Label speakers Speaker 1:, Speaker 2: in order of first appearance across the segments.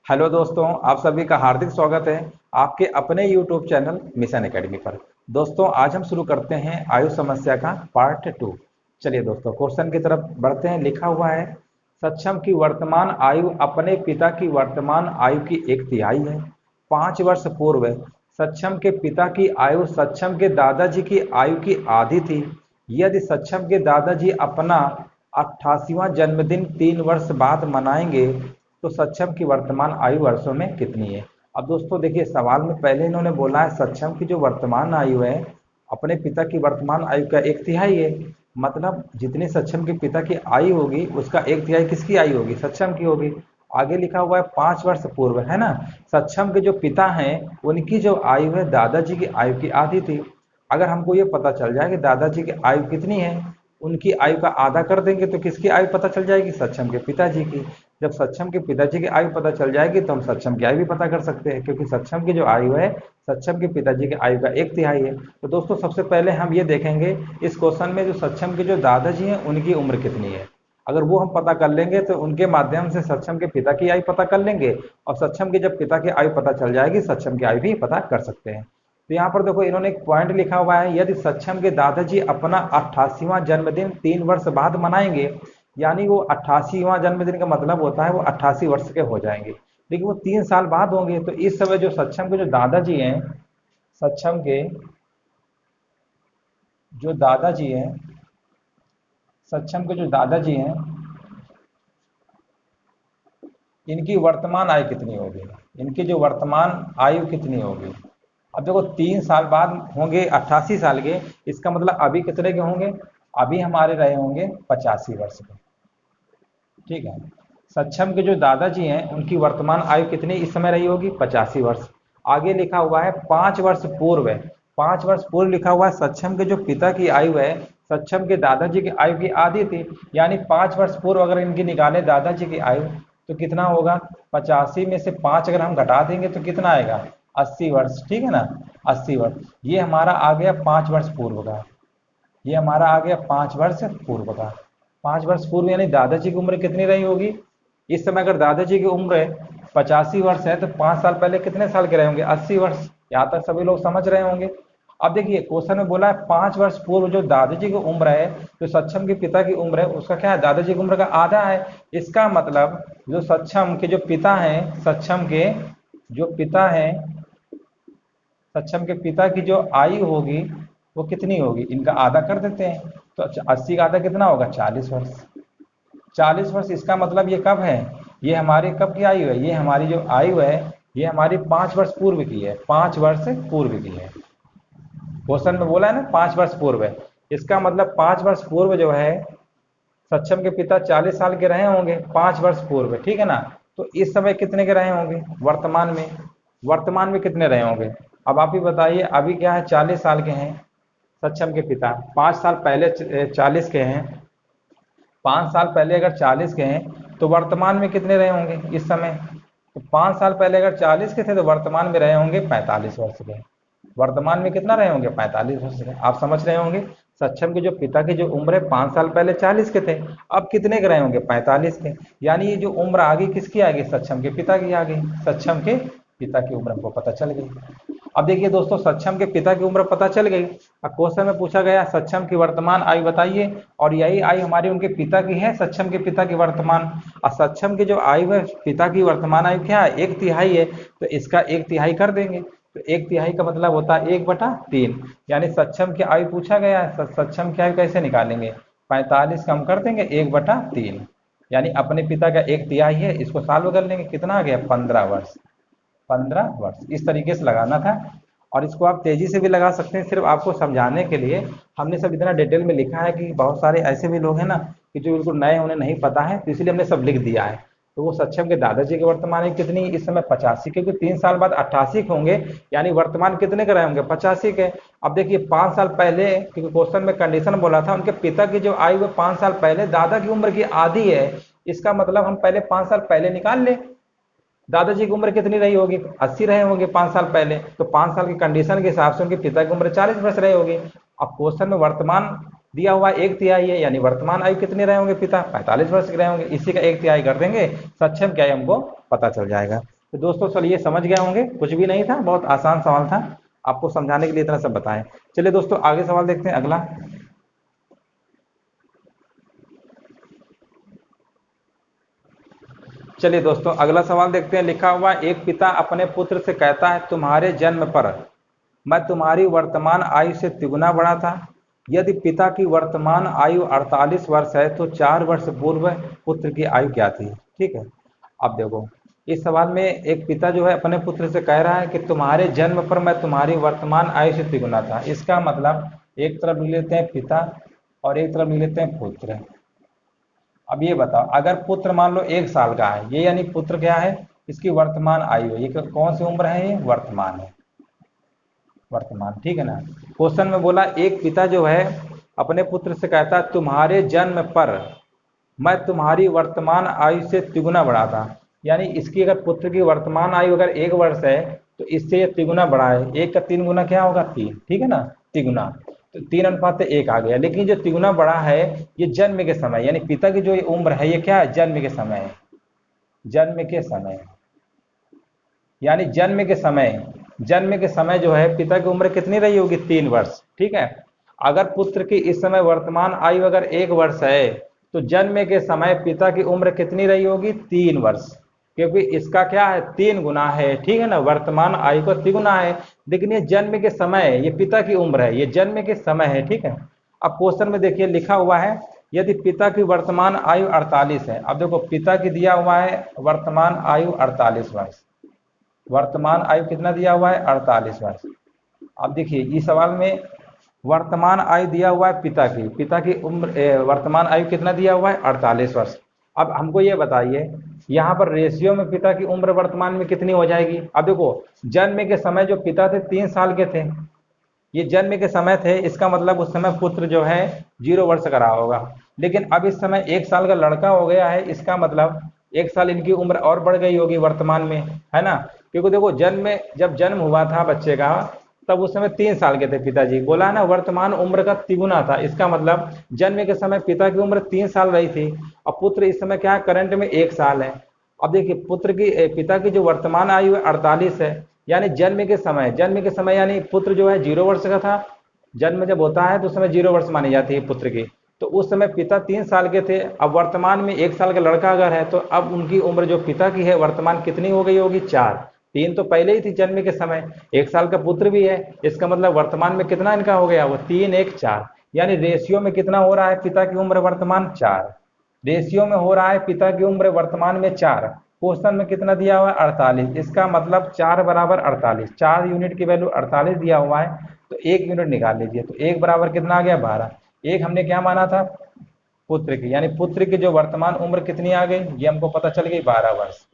Speaker 1: Hello दोस्तों, आप सभी का हार्दिक स्वागत है आपके अपने YouTube चैनल मिशन एकेडमी पर। दोस्तों, आज हम शुरू करते हैं आयु समस्या का पार्ट 2। चलिए दोस्तों, क्वेश्चन की तरफ बढ़ते हैं। लिखा हुआ है, सक्षम की वर्तमान आयु अपने पिता की वर्तमान आयु की एक तिहाई है। 5 वर्ष पूर्व सक्षम के पिता की आयु सक्षम के दादाजी की आयु की आधी थी। यदि सक्षम के दादाजी अपना 88वां जन्मदिन 3 वर्ष बाद मनाएंगे तो सक्षम की वर्तमान आयु वर्षों में कितनी है। अब दोस्तों देखिए, सवाल में पहले इन्होंने बोला है सक्षम की जो वर्तमान आयु है अपने पिता की वर्तमान आयु का एक तिहाई है। मतलब जितनी सक्षम के पिता की आयु होगी उसका एक तिहाई किसकी आयु होगी, सक्षम की होगी। आगे लिखा हुआ है 5 वर्ष पूर्व, है ना। सक्षम के जो पिता हैं उनकी जो आयु है दादाजी की आयु की आधी थी। अगर हमको ये पता चल जाए कि दादाजी की आयु कितनी है, उनकी आयु का आधा कर देंगे तो किसकी आयु पता चल जाएगी, सक्षम के पिताजी की। जब सक्षम के पिताजी की आयु पता चल जाएगी तो हम सक्षम की आयु भी पता कर सकते हैं, क्योंकि सक्षम की जो आयु है सक्षम के पिताजी की आयु का एक तिहाई है। तो दोस्तों, सबसे पहले हम ये देखेंगे इस क्वेश्चन में जो सक्षम के जो दादाजी हैं उनकी उम्र कितनी है। अगर वो हम पता कर लेंगे तो उनके माध्यम से सक्षम के पिता की आयु पता कर लेंगे, और सक्षम की जब पिता की आयु पता चल जाएगी सक्षम की आयु भी पता कर सकते हैं। तो यहाँ पर देखो, इन्होंने एक पॉइंट लिखा हुआ है, यदि सक्षम के दादाजी अपना 88वां जन्मदिन 3 वर्ष बाद मनाएंगे, यानी वो 88वां जन्मदिन का मतलब होता है वो 88 वर्ष के हो जाएंगे, लेकिन वो 3 साल बाद होंगे। तो इस समय जो सक्षम के जो दादाजी हैं, सक्षम के जो दादाजी हैं, सक्षम के जो दादाजी हैं, इनकी वर्तमान आयु कितनी होगी, इनकी जो वर्तमान आयु कितनी होगी। अब देखो, 3 साल बाद होंगे 88 साल के, इसका मतलब अभी कितने के होंगे, अभी हमारे रहे होंगे 85 वर्ष के। ठीक है। सक्षम के जो दादाजी हैं उनकी वर्तमान आयु कितनी इस समय रही होगी, 85 वर्ष। आगे लिखा हुआ है 5 वर्ष पूर्व है, 5 वर्ष पूर्व लिखा हुआ है सक्षम के जो पिता की आयु है सक्षम के दादाजी की आयु की आधी थी। यानी 5 वर्ष पूर्व अगर इनकी निकाले दादाजी की आयु तो कितना होगा, 85 में से 5 अगर हम घटा देंगे तो कितना आएगा, 80 वर्ष। ठीक है ना, 80 वर्ष। ये हमारा आ गया 5 वर्ष पूर्व का, ये हमारा आ गया 5 वर्ष पूर्व का। 5 वर्ष पूर्व यानी दादाजी की उम्र कितनी रही होगी इस समय। अगर दादाजी की उम्र 85 वर्ष है तो 5 साल पहले कितने साल के रहे होंगे, 80 वर्ष। यहाँ तक सभी लोग समझ रहे होंगे। अब देखिए, क्वेश्चन में बोला है 5 वर्ष पूर्व जो दादाजी की उम्र है, जो सक्षम के पिता की उम्र है उसका क्या है, दादाजी की उम्र का आधा है। इसका मतलब जो सक्षम के जो पिता हैं, सक्षम के जो पिता हैं, सक्षम के पिता की जो आयु होगी वो कितनी होगी, इनका आधा कर देते हैं। तो 80 का आधा कितना होगा, 40 वर्ष। 40 वर्ष, इसका मतलब ये कब है, ये हमारी कब की आयु है, ये हमारी जो आयु है ये हमारी 5 वर्ष पूर्व की है, 5 वर्ष पूर्व की है। क्वेश्चन में बोला है ना 5 वर्ष पूर्व है, इसका मतलब 5 वर्ष पूर्व जो है सक्षम के पिता 40 साल के रहे होंगे 5 वर्ष पूर्व। ठीक है ना। तो इस समय कितने के रहे होंगे वर्तमान में, वर्तमान में कितने रहे होंगे। अब आप ही बताइए, अभी क्या है 40 साल के हैं सक्षम के पिता, 5 साल पहले 40 के हैं, 5 साल पहले अगर 40 के हैं तो वर्तमान में कितने रहे होंगे इस समय। तो 5 साल पहले अगर 40 के थे तो वर्तमान में रहे होंगे 45 वर्ष के। वर्तमान में कितना रहे होंगे, 45 वर्ष के। आप समझ रहे होंगे, सक्षम के जो पिता की जो उम्र है 5 साल पहले 40 के थे, अब कितने के रहे होंगे, 45 के। यानी ये जो उम्र आ गई किसकी आ गई, सक्षम के पिता की आ गई, सक्षम के पिता की उम्र हमको पता चल गई। अब देखिए दोस्तों, सक्षम के पिता की उम्र पता चल गई। अब क्वेश्चन में पूछा गया सक्षम की वर्तमान आयु बताइए, और यही आयु हमारी उनके पिता की है, सक्षम के पिता की वर्तमान। और सक्षम की जो आयु है पिता की वर्तमान आयु क्या है, एक तिहाई है, तो इसका एक तिहाई कर देंगे। तो एक तिहाई का मतलब होता है 1/3। यानी सक्षम की आयु पूछा गया है, सक्षम की आयु कैसे निकालेंगे, 45 कम कर देंगे 1/3, यानी अपने पिता का एक तिहाई है, इसको सॉल्व कर लेंगे, कितना आ गया, 15 वर्ष। 15 वर्ष इस तरीके से लगाना था। और इसको आप तेजी से भी लगा सकते हैं, सिर्फ आपको समझाने के लिए हमने सब इतना डिटेल में लिखा है कि बहुत सारे ऐसे भी लोग हैं ना कि जो बिल्कुल नए, उन्हें नहीं पता है, तो इसलिए हमने सब लिख दिया है। तो वो सक्षम के दादाजी के वर्तमान आयु कितनी इस समय, 85, क्योंकि 3 साल बाद 88 के होंगे, यानी वर्तमान कितने के रहे होंगे, 85 के। अब देखिए 5 साल पहले, क्योंकि क्वेश्चन में कंडीशन बोला था उनके पिता की जो आयु है 5 साल पहले दादा की उम्र की आधी है, इसका मतलब हम पहले 5 साल पहले निकाल ले। दादाजी की उम्र कितनी रही होगी, 80 रहे होंगे 5 साल पहले, तो 5 साल की कंडीशन के हिसाब से उनके पिता की उम्र 40 वर्ष रही होगी। अब क्वेश्चन में वर्तमान दिया हुआ एक तिहाई है, यानी वर्तमान आयु कितने रहे होंगे पिता, 45 वर्ष के रहे होंगे, इसी का एक तिहाई कर देंगे, सक्षम क्या है हमको पता चल जाएगा। तो दोस्तों चलिए समझ गए होंगे, कुछ भी नहीं था, बहुत आसान सवाल था, आपको समझाने के लिए इतना सब बताएं। चलिए दोस्तों आगे सवाल देखते हैं अगला। चलिए दोस्तों अगला सवाल देखते हैं। लिखा हुआ एक पिता अपने पुत्र से कहता है तुम्हारे जन्म पर मैं तुम्हारी वर्तमान आयु से तिगुना बड़ा था। यदि पिता की वर्तमान आयु 48 वर्ष है तो 4 वर्ष पूर्व पुत्र की आयु क्या थी। ठीक है, अब देखो इस सवाल में एक पिता जो है अपने पुत्र से कह रहा है कि तुम्हारे जन्म पर मैं तुम्हारी वर्तमान आयु से तिगुना था। इसका मतलब एक तरफ लिख लेते हैं पिता और एक तरफ लिख लेते हैं पुत्र। अब ये बताओ अगर पुत्र मान लो 1 साल का है, ये यानी पुत्र क्या है, इसकी वर्तमान आयु है। ये कौन सी उम्र है, ये वर्तमान है, वर्तमान। ठीक है ना। क्वेश्चन में बोला एक पिता जो है अपने पुत्र से कहता है तुम्हारे जन्म पर मैं तुम्हारी वर्तमान आयु से तिगुना बड़ा था। यानी इसकी अगर पुत्र की वर्तमान आयु अगर 1 वर्ष है तो इससे ये तिगुना बड़ा है। 1 का 3 गुना क्या होगा, 3। ठीक है ना, तिगुना। तो 3:1 आ गया। लेकिन जो तिगुना बड़ा है ये जन्म के समय, यानी पिता की जो ये उम्र है ये क्या है, जन्म के समय है। जन्म के समय, यानी जन्म के समय जो है पिता की उम्र कितनी रही होगी, 3 वर्ष। ठीक है। अगर पुत्र की इस समय वर्तमान आयु अगर 1 वर्ष है तो जन्म के समय पिता की उम्र कितनी रही होगी, 3 वर्ष। क्योंकि इसका क्या है, 3 गुना है। ठीक है ना, वर्तमान आयु का 3 गुना है। लेकिन ये जन्म के समय, ये पिता की उम्र है, ये जन्म के समय है। ठीक है। अब क्वेश्चन में देखिए लिखा हुआ है यदि पिता की वर्तमान आयु 48 है। अब देखो पिता की दिया हुआ है वर्तमान आयु 48 वर्ष। वर्तमान आयु कितना दिया हुआ है, 48 वर्ष। अब देखिए इस सवाल में वर्तमान आयु दिया हुआ है पिता की उम्र वर्तमान आयु कितना दिया हुआ है, 48 वर्ष। अब हमको ये बताइए यहाँ पर रेशियो में पिता की उम्र वर्तमान में कितनी हो जाएगी। अब देखो जन्म के समय जो पिता थे 3 साल के थे, ये जन्म के समय थे, इसका मतलब उस समय पुत्र जो है 0 वर्ष का रहा होगा। लेकिन अब इस समय 1 साल का लड़का हो गया है, इसका मतलब 1 साल इनकी उम्र और बढ़ गई होगी वर्तमान में, है ना। क्योंकि देखो जब जन्म हुआ था बच्चे का तब उस समय 3 साल के थे पिताजी, बोला है ना वर्तमान उम्र का तिगुना था। इसका मतलब जन्म के समय पिता की उम्र 3 साल रही थी और पुत्र इस समय क्या है, करंट में 1 साल है। अब देखिए पिता की जो वर्तमान आयु है 48 है, यानी जन्म के समय यानी पुत्र जो है 0 वर्ष का था। जन्म जब होता है तो उस समय 0 वर्ष मानी जाती है पुत्र की। तो उस समय पिता 3 साल के थे। अब वर्तमान में 1 साल का लड़का अगर है तो अब उनकी उम्र जो पिता की है वर्तमान कितनी हो गई होगी, 4। 3 तो पहले ही थी जन्म के समय, 1 साल का पुत्र भी है। इसका मतलब वर्तमान में कितना इनका हो गया, वो 3, 1, 4। यानी रेशियो में कितना हो रहा है, पिता की उम्र वर्तमान 4। रेशियो में हो रहा है पिता की उम्र वर्तमान में 4। क्वेश्चन में कितना दिया हुआ है, 48। इसका मतलब 4 बराबर 48, 4 यूनिट की वैल्यू 48 दिया हुआ है। तो 1 यूनिट निकाल लीजिए, तो 1 बराबर कितना आ गया, 12। एक हमने क्या माना था, पुत्र की, यानी पुत्र की जो वर्तमान उम्र कितनी आ गई, ये हमको पता चल गई 12 वर्ष।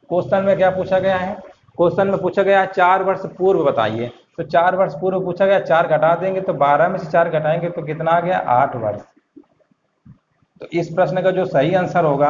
Speaker 1: क्वेश्चन में क्या पूछा गया है, क्वेश्चन में पूछा गया 4 वर्ष पूर्व बताइए। तो 4 वर्ष पूर्व पूछा गया, 4 घटा देंगे तो 12 में से 4 घटाएंगे तो कितना आ गया, 8 वर्ष। तो इस प्रश्न का जो सही आंसर होगा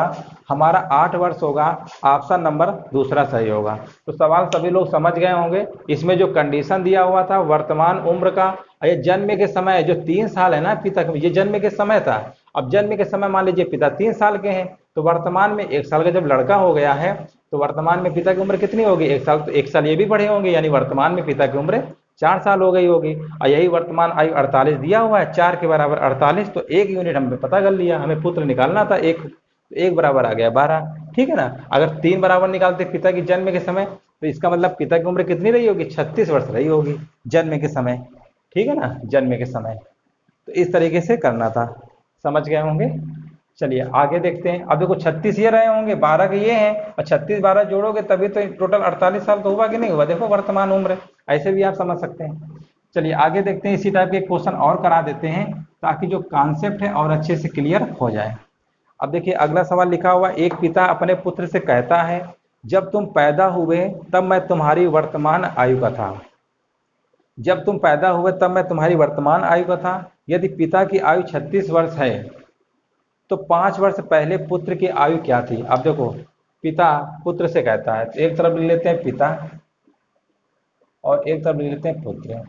Speaker 1: हमारा 8 वर्ष होगा। ऑप्शन नंबर दूसरा सही होगा। तो सवाल सभी लोग समझ गए होंगे। इसमें जो कंडीशन दिया हुआ था वर्तमान उम्र का, ये जन्म के समय जो 3 साल है ना पिता का, ये जन्म के समय था। अब जन्म के समय मान लीजिए पिता 3 साल के हैं तो वर्तमान में 1 साल का जब लड़का हो गया है तो वर्तमान में पिता की उम्र कितनी होगी, 1 साल। तो 1 साल ये भी बढ़े होंगे, यानी वर्तमान में पिता की उम्र 4 साल हो गई होगी। और यही वर्तमान आयु 48 दिया हुआ है, 4 के बराबर 48। तो 1 यूनिट हमने पता कर लिया, हमें पुत्र निकालना था 1, तो 1 बराबर आ गया 12। ठीक है ना। अगर 3 बराबर निकालते पिता की जन्म के समय तो इसका मतलब पिता की उम्र कितनी रही होगी, 36 वर्ष रही होगी जन्म के समय। ठीक है ना, जन्म के समय। तो इस तरीके से करना था, समझ गए होंगे। चलिए आगे देखते हैं। अब देखो 36 ये रहे होंगे, 12 के ये हैं, और 36 12 जोड़ोगे तभी तो टोटल 48 साल तो हुआ कि नहीं हुआ। देखो वर्तमान उम्र, ऐसे भी आप समझ सकते हैं। चलिए आगे देखते हैं, इसी टाइप के क्वेश्चन और करा देते हैं ताकि जो कॉन्सेप्ट है और अच्छे से क्लियर हो जाए। अब देखिए अगला सवाल लिखा हुआ, एक पिता अपने पुत्र से कहता है जब तुम पैदा हुए तब मैं तुम्हारी वर्तमान आयु का था। जब तुम पैदा हुए तब मैं तुम्हारी वर्तमान आयु का था। यदि पिता की आयु 36 वर्ष है तो 5 वर्ष पहले पुत्र की आयु क्या थी। अब देखो पिता पुत्र से कहता है, तो एक तरफ ले लेते हैं पिता और एक तरफ ले लेते हैं पुत्र।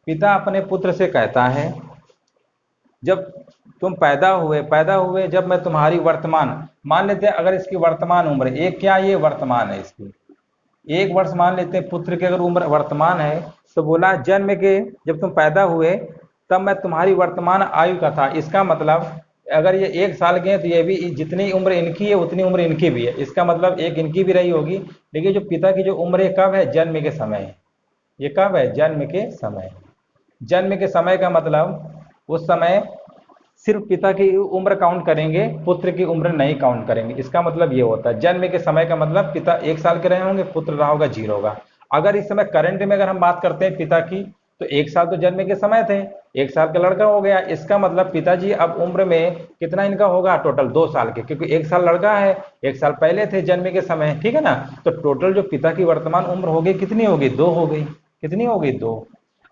Speaker 1: पिता अपने पुत्र से कहता है जब तुम पैदा हुए जब मैं तुम्हारी वर्तमान, मान लेते हैं अगर इसकी वर्तमान उम्र, एक क्या ये वर्तमान है इसकी, 1 वर्ष मान लेते हैं पुत्र की अगर उम्र वर्तमान है, तो बोला जन्म के जब तुम पैदा हुए तब मैं तुम्हारी वर्तमान आयु का था। इसका मतलब अगर ये 1 साल के हैं तो ये भी जितनी उम्र इनकी है उतनी उम्र इनकी भी है, इसका मतलब एक इनकी भी रही होगी। लेकिन जो पिता की जो उम्र है कब है, जन्म के समय है। ये कब है, जन्म के समय। जन्म के समय का मतलब उस समय सिर्फ पिता की उम्र काउंट करेंगे, पुत्र की उम्र नहीं काउंट करेंगे। इसका मतलब ये होता है जन्म के समय का मतलब पिता 1 साल के रहे होंगे, पुत्र रहा होगा 0 का। अगर इस समय करंट में अगर हम बात करते हैं पिता की, तो 1 साल तो जन्म के समय थे, 1 साल का लड़का हो गया। इसका मतलब पिताजी अब उम्र में कितना इनका होगा टोटल, 2 साल के, क्योंकि 1 साल लड़का है, 1 साल पहले थे जन्म के समय, ठीक है ना। तो टोटल जो पिता की वर्तमान उम्र होगी कितनी होगी, 2 हो गई। कितनी होगी, 2।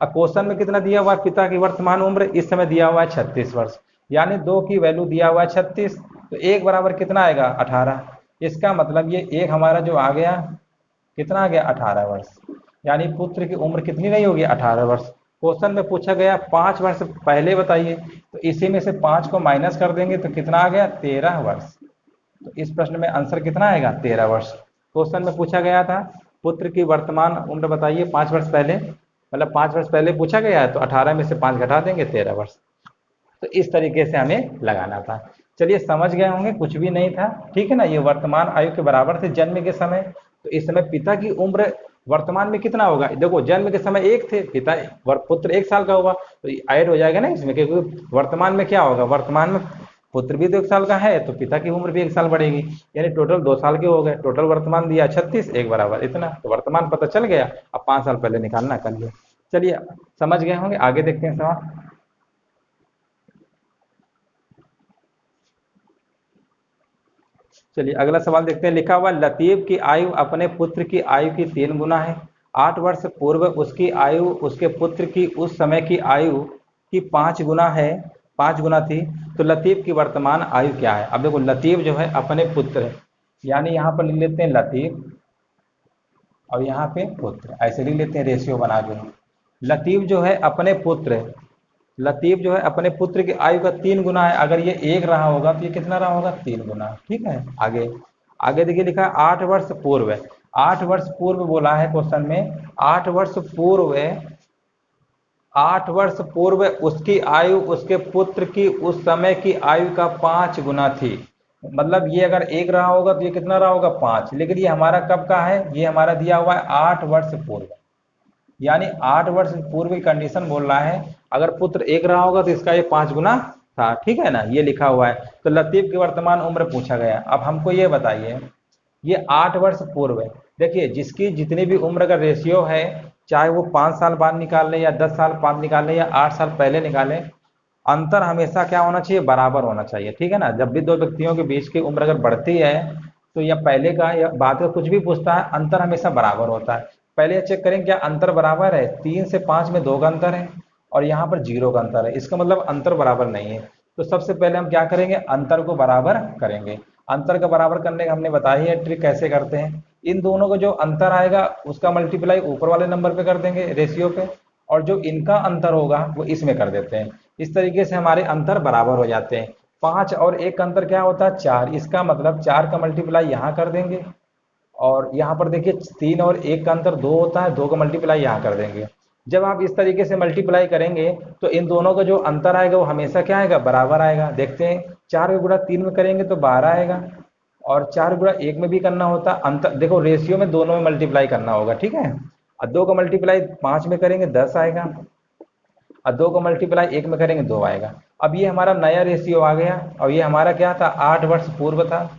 Speaker 1: अब क्वेश्चन में कितना दिया हुआ है, पिता की वर्तमान उम्र इस समय दिया हुआ है 36 वर्ष, यानी 2 की वैल्यू दिया हुआ है 36, तो 1 बराबर कितना आएगा, 18। इसका मतलब ये एक हमारा जो आ गया, कितना आ गया, 18 वर्ष। यानी पुत्र की उम्र कितनी नहीं होगी, 18 वर्ष। क्वेश्चन में पूछा गया 5 वर्ष पहले बताइए, तो इसी में से 5 को माइनस कर देंगे तो कितना आ गया, 13 वर्ष। तो इस प्रश्न में आंसर कितना आएगा, 13 वर्ष। क्वेश्चन में पूछा गया था पुत्र की वर्तमान उम्र बताइए 5 वर्ष पहले, मतलब 5 वर्ष पहले पूछा गया है, तो 18 में से 5 घटा देंगे, 13 वर्ष। तो इस तरीके से हमें लगाना था। चलिए समझ गए होंगे, कुछ भी नहीं था, ठीक है ना। ये वर्तमान आयु के बराबर थे जन्म के समय। तो इस समय पिता की उम्र वर्तमान में कितना होगा, देखो जन्म के समय 1 थे, पुत्र 1 साल का होगा, तो ऐड हो जाएगा ना इसमें, क्योंकि वर्तमान में क्या होगा, वर्तमान में पुत्र भी तो 1 साल का है, तो पिता की उम्र भी 1 साल बढ़ेगी, यानी टोटल 2 साल के हो गए। टोटल वर्तमान दिया 36, 1 बराबर इतना, तो वर्तमान पता चल गया। अब 5 साल पहले निकालना कर लिया। चलिए समझ गए होंगे, आगे देखते हैं सवाल। चलिए अगला सवाल देखते हैं। लिखा हुआ लतीफ की आयु अपने पुत्र की आयु की 3 गुना है। 8 वर्ष पूर्व उसकी आयु उसके पुत्र की उस समय की आयु की 5 गुना है, 5 गुना थी। तो लतीफ की वर्तमान आयु क्या है। अब देखो लतीफ जो है अपने पुत्र है, यानी यहाँ पर लिख लेते हैं लतीफ और यहाँ पे पुत्र, ऐसे लिख लेते हैं रेशियो बना के। लतीफ जो है अपने पुत्र, लतीफ जो है अपने पुत्र की आयु का 3 गुना है। अगर ये 1 रहा होगा तो ये कितना रहा होगा, 3 गुना, ठीक है। आगे आगे देखिए लिखा है 8 वर्ष पूर्व। 8 वर्ष पूर्व बोला है क्वेश्चन में, 8 वर्ष पूर्व, 8 वर्ष पूर्व उसकी आयु उसके पुत्र की उस समय की आयु का 5 गुना थी। मतलब ये अगर 1 रहा होगा तो ये कितना रहा होगा, 5। लेकिन ये हमारा कब का है, ये हमारा दिया हुआ है 8 वर्ष पूर्व, यानी 8 वर्ष पूर्व की कंडीशन बोल रहा है। अगर पुत्र 1 रहा होगा तो इसका ये 5 गुना था, ठीक है ना, ये लिखा हुआ है। तो लतीफ की वर्तमान उम्र पूछा गया। अब हमको ये बताइए, ये 8 वर्ष पूर्व है, देखिए जिसकी जितनी भी उम्र का रेशियो है, चाहे वो 5 साल बाद निकाल लें या 10 साल बाद निकाल लें या 8 साल पहले निकालें, अंतर हमेशा क्या होना चाहिए, बराबर होना चाहिए, ठीक है ना। जब भी 2 व्यक्तियों के बीच की उम्र अगर बढ़ती है तो या पहले का या बाद का कुछ भी पूछता है, अंतर हमेशा बराबर होता है। पहले चेक करें क्या अंतर बराबर है, 3 से 5 में 2 का अंतर है और यहाँ पर 0 का अंतर है, इसका मतलब अंतर बराबर नहीं है। तो सबसे पहले हम क्या करेंगे, अंतर को बराबर करेंगे। अंतर का बराबर करने का हमने बताया है ट्रिक कैसे करते हैं। इन दोनों को जो अंतर आएगा उसका मल्टीप्लाई ऊपर वाले नंबर पे कर देंगे, रेशियो पे, और जो इनका अंतर होगा वो इसमें कर देते हैं। इस तरीके से हमारे अंतर बराबर हो जाते हैं। 5 और 1 का अंतर क्या होता है, 4। इसका मतलब 4 का मल्टीप्लाई यहाँ कर देंगे, और यहाँ पर देखिए 3 और 1 का अंतर 2 होता है, 2 का मल्टीप्लाई यहाँ कर देंगे। जब आप इस तरीके से मल्टीप्लाई करेंगे तो इन दोनों का जो अंतर आएगा वो हमेशा क्या आएगा, बराबर आएगा। देखते हैं 4 गुणा 3 में करेंगे तो 12 आएगा, और 4 गुणा 1 में भी करना होता है। अंतर देखो रेशियो में दोनों में मल्टीप्लाई करना होगा, ठीक है। और 2 का मल्टीप्लाई 5 में करेंगे 10 आएगा, और 2 का मल्टीप्लाई 1 में करेंगे 2 आएगा। अब ये हमारा नया रेशियो आ गया, और ये हमारा क्या था, 8 वर्ष पूर्व था।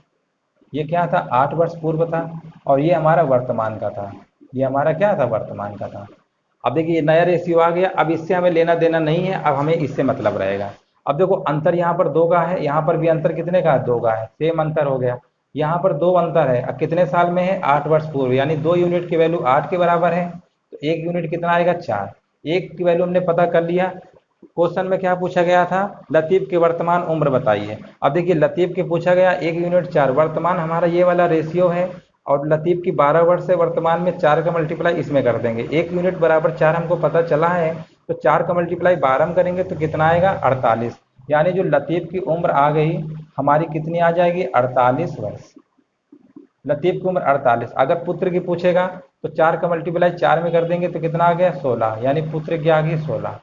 Speaker 1: ये क्या था, 8 वर्ष पूर्व था, और ये हमारा वर्तमान का था। ये हमारा क्या था, वर्तमान का था। अब देखिए ये नया रेशियो आ गया, अब इससे हमें लेना देना नहीं है, अब हमें इससे मतलब रहेगा। अब देखो अंतर यहाँ पर 2 का है, यहाँ पर भी अंतर कितने का है, 2 का है, सेम अंतर हो गया। यहाँ पर 2 अंतर है, अब कितने साल में है, 8 वर्ष पूर्व, यानी 2 यूनिट की वैल्यू 8 के बराबर है, तो 1 यूनिट कितना आएगा, 4। 1 की वैल्यू हमने पता कर लिया। क्वेश्चन में क्या पूछा गया था, लतीफ की वर्तमान उम्र बताइए। अब देखिए लतीफ के पूछा गया 1 यूनिट 4, वर्तमान हमारा ये वाला रेशियो है, और लतीफ की 12 वर्ष है, वर्तमान में 4 का मल्टीप्लाई इसमें कर देंगे। 1 यूनिट बराबर 4 हमको पता चला है, तो 4 का मल्टीप्लाई 12 में करेंगे तो कितना आएगा, 48। यानी जो लतीफ़ की उम्र आ गई हमारी कितनी आ जाएगी, 48 वर्ष। लतीफ़ की उम्र 48। अगर पुत्र की पूछेगा तो 4 का मल्टीप्लाई 4 में कर देंगे तो कितना आ गया, 16, यानी पुत्र की आ गई 16।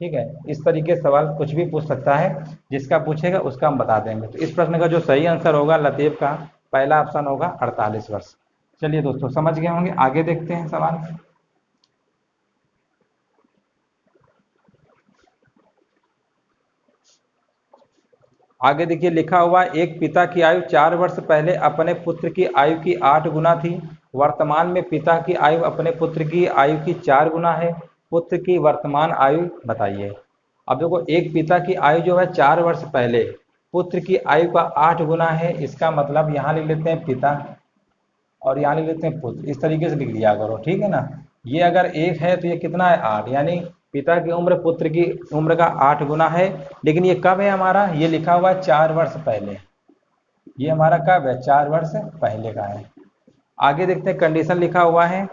Speaker 1: ठीक है, इस तरीके से सवाल कुछ भी पूछ सकता है, जिसका पूछेगा उसका हम बता देंगे। तो इस प्रश्न का जो सही आंसर होगा लतीफ़ का पहला ऑप्शन होगा 48 वर्ष। चलिए दोस्तों समझ गए होंगे, आगे देखते हैं सवाल। आगे देखिए लिखा हुआ, एक पिता की आयु 4 वर्ष पहले अपने पुत्र की आयु की 8 गुना थी। वर्तमान में पिता की आयु अपने पुत्र की आयु की 4 गुना है। पुत्र की वर्तमान आयु बताइए। अब देखो, एक पिता की आयु जो है 4 वर्ष पहले पुत्र की आयु का 8 गुना है, इसका मतलब यहाँ लिख लेते हैं पिता और यहाँ लिख लेते हैं पुत्र। इस तरीके से लिख लिया करो, ठीक है ना। ये अगर एक है तो ये कितना है, 8, यानी पिता की उम्र पुत्र की उम्र का 8 गुना है। लेकिन ये कब है हमारा, ये लिखा हुआ है 4 वर्ष पहले। ये हमारा कब है, 4 वर्ष पहले का है। आगे देखते हैं, कंडीशन लिखा हुआ है,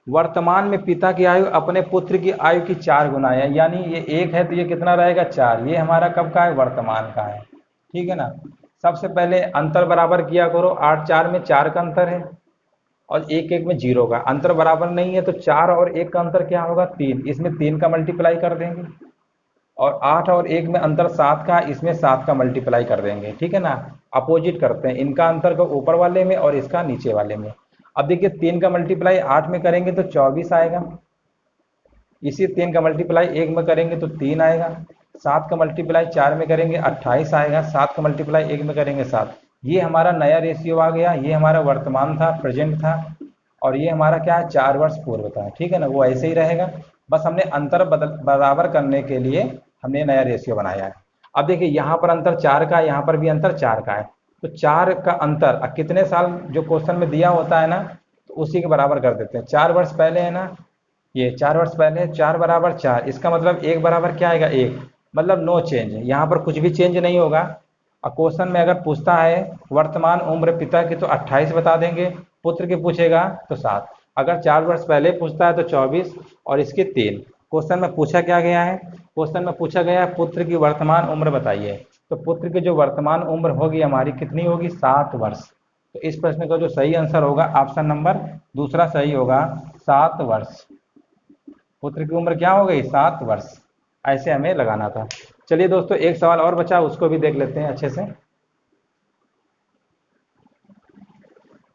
Speaker 1: वर्तमान में पिता की आयु अपने पुत्र की आयु की 4 गुना है। यानी ये एक है तो ये कितना रहेगा, 4। ये हमारा कब का है, वर्तमान का है। ठीक है ना। सबसे पहले अंतर बराबर किया करो, 8 4 में 4 का अंतर है और 1 1 में 0 का अंतर बराबर नहीं है, तो 4 और 1 का अंतर क्या होगा, 3। इसमें 3 का मल्टीप्लाई कर देंगे। और 8 और 1 में अंतर 7 का, इसमें 7 का मल्टीप्लाई कर देंगे। ठीक है ना। अपोजिट करते हैं, इनका अंतर को ऊपर वाले में और इसका नीचे वाले में। अब देखिए 3 का मल्टीप्लाई 8 में करेंगे तो 24 आएगा। इसी 3 का मल्टीप्लाई 1 में करेंगे तो 3 आएगा। 7 का मल्टीप्लाई 4 में करेंगे 28 आएगा। 7 का मल्टीप्लाई 1 में करेंगे 7। ये हमारा नया रेशियो आ गया। ये हमारा वर्तमान था, प्रेजेंट था, और ये हमारा क्या है, 4 वर्ष पूर्व था। ठीक है ना, वो ऐसे ही रहेगा। बस हमने अंतर बराबर करने के लिए हमने नया रेशियो बनाया है। अब देखिए यहाँ पर अंतर 4 का है, यहाँ पर भी अंतर 4 का है। तो 4 का अंतर कितने साल जो क्वेश्चन में दिया होता है ना, तो उसी के बराबर कर देते हैं। 4 वर्ष पहले है ना, ये 4 वर्ष पहले, 4 बराबर 4, इसका मतलब 1 बराबर क्या आएगा, 1, मतलब नो चेंज। यहाँ पर कुछ भी चेंज नहीं होगा। और क्वेश्चन में अगर पूछता है वर्तमान उम्र पिता की तो 28 बता देंगे, पुत्र की पूछेगा तो 7। अगर 4 वर्ष पहले पूछता है तो 24 और इसके 3। क्वेश्चन में पूछा क्या गया है, क्वेश्चन में पूछा गया है पुत्र की वर्तमान उम्र बताइए। तो पुत्र की जो वर्तमान उम्र होगी हमारी कितनी होगी, 7 वर्ष। तो इस प्रश्न का जो सही आंसर होगा ऑप्शन नंबर दूसरा सही होगा, 7 वर्ष। पुत्र की उम्र क्या हो गई, 7 वर्ष। ऐसे हमें लगाना था। चलिए दोस्तों एक सवाल और बचा, उसको भी देख लेते हैं अच्छे से।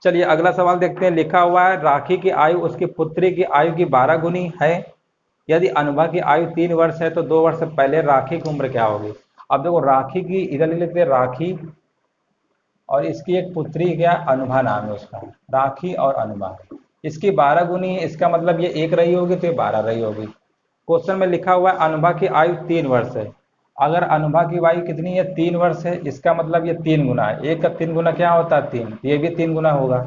Speaker 1: चलिए अगला सवाल देखते हैं। लिखा हुआ है, राखी की आयु उसकी पुत्री की आयु की 12 गुनी है। यदि अनुभा की आयु 3 वर्ष है तो 2 वर्ष पहले राखी की उम्र क्या होगी। अब देखो राखी की इधर लिख लेते हैं राखी, और इसकी एक पुत्री क्या, अनुभा नाम है उसका, राखी और अनुभा। इसकी 12 गुनी है, इसका मतलब ये 1 रही होगी तो ये 12 रही होगी। क्वेश्चन में लिखा हुआ है अनुभा की आयु 3 वर्ष है। अगर अनुभा की आयु कितनी है, 3 वर्ष है, इसका मतलब ये 3 गुना है। 1 का 3 गुना क्या होता है, 3, ये भी 3 गुना होगा।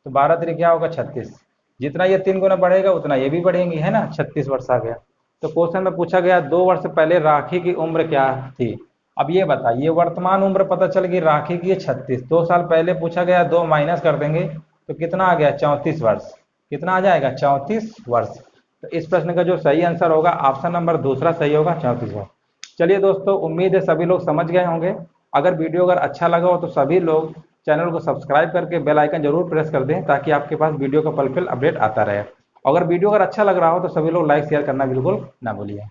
Speaker 1: तो 12 3 क्या होगा, 36। जितना ये 3 गुना बढ़ेगा उतना ये भी बढ़ेंगी, है ना, 36 वर्ष आ गया। तो क्वेश्चन में पूछा गया 2 वर्ष पहले राखी की उम्र क्या थी। अब ये बताइए, वर्तमान उम्र पता चल गई राखी की है 36, 2 साल पहले पूछा गया, 2 माइनस कर देंगे तो कितना आ गया, 34 वर्ष। कितना आ जाएगा, 34 वर्ष। तो इस प्रश्न का जो सही आंसर होगा ऑप्शन नंबर दूसरा सही होगा, 34 वर्ष। चलिए दोस्तों उम्मीद है सभी लोग समझ गए होंगे। अगर वीडियो अगर अच्छा लगा हो तो सभी लोग चैनल को सब्सक्राइब करके बेल आइकन जरूर प्रेस कर दें, ताकि आपके पास वीडियो का पल पल अपडेट आता रहे। अगर वीडियो अगर अच्छा लग रहा हो तो सभी लोग लाइक शेयर करना बिल्कुल ना भूलिए।